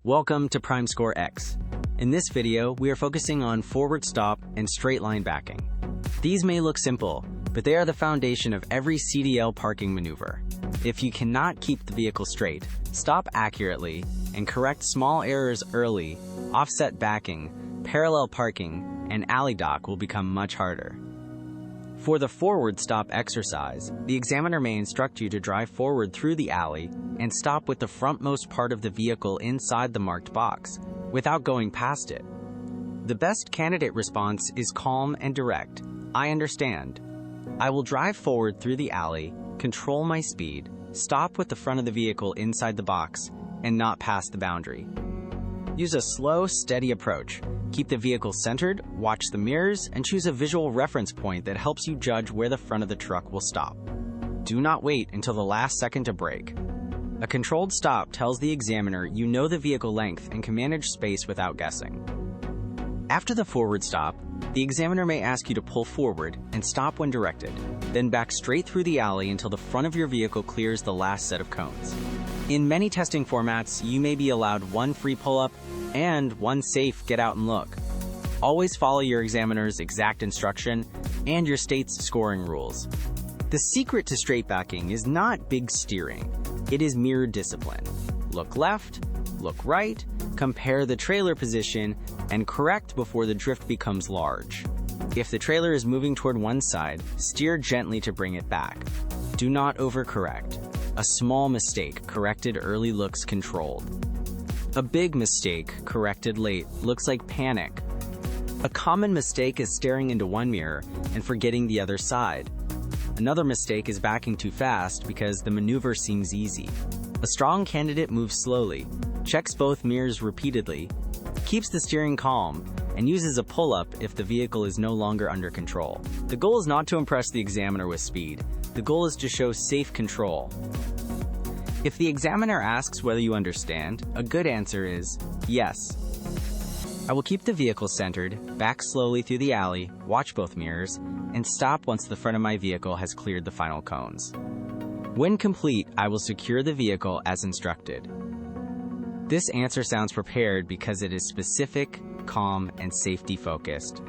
Welcome to PrimeScoreX. In this video, we are focusing on forward stop and straight line backing. These may look simple, but they are the foundation of every CDL parking maneuver. If you cannot keep the vehicle straight, stop accurately, and correct small errors early, offset backing, parallel parking, and alley dock will become much harder. For the forward stop exercise, the examiner may instruct you to drive forward through the alley and stop with the frontmost part of the vehicle inside the marked box, without going past it. The best candidate response is calm and direct. I understand. I will drive forward through the alley, control my speed, stop with the front of the vehicle inside the box, and not pass the boundary. Use a slow, steady approach. Keep the vehicle centered, watch the mirrors, and choose a visual reference point that helps you judge where the front of the truck will stop. Do not wait until the last second to brake. A controlled stop tells the examiner you know the vehicle length and can manage space without guessing. After the forward stop, the examiner may ask you to pull forward and stop when directed, then back straight through the alley until the front of your vehicle clears the last set of cones. In many testing formats, you may be allowed one free pull-up and one safe get out and look. Always follow your examiner's exact instruction and your state's scoring rules. The secret to straight backing is not big steering. It is mirror discipline. Look left, look right, compare the trailer position, and correct before the drift becomes large. If the trailer is moving toward one side, steer gently to bring it back. Do not overcorrect. A small mistake corrected early looks controlled. A big mistake corrected late looks like panic. A common mistake is staring into one mirror and forgetting the other side. Another mistake is backing too fast because the maneuver seems easy. A strong candidate moves slowly, checks both mirrors repeatedly, keeps the steering calm, and uses a pull-up if the vehicle is no longer under control. The goal is not to impress the examiner with speed. The goal is to show safe control. If the examiner asks whether you understand, a good answer is yes. I will keep the vehicle centered, back slowly through the alley, watch both mirrors, and stop once the front of my vehicle has cleared the final cones. When complete, I will secure the vehicle as instructed. This answer sounds prepared because it is specific, calm, and safety-focused.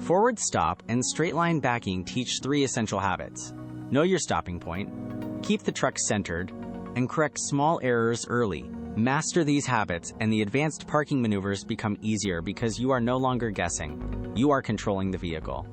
Forward stop and straight line backing teach 3 essential habits. Know your stopping point, keep the truck centered, and correct small errors early. Master these habits and the advanced parking maneuvers become easier because you are no longer guessing. You are controlling the vehicle.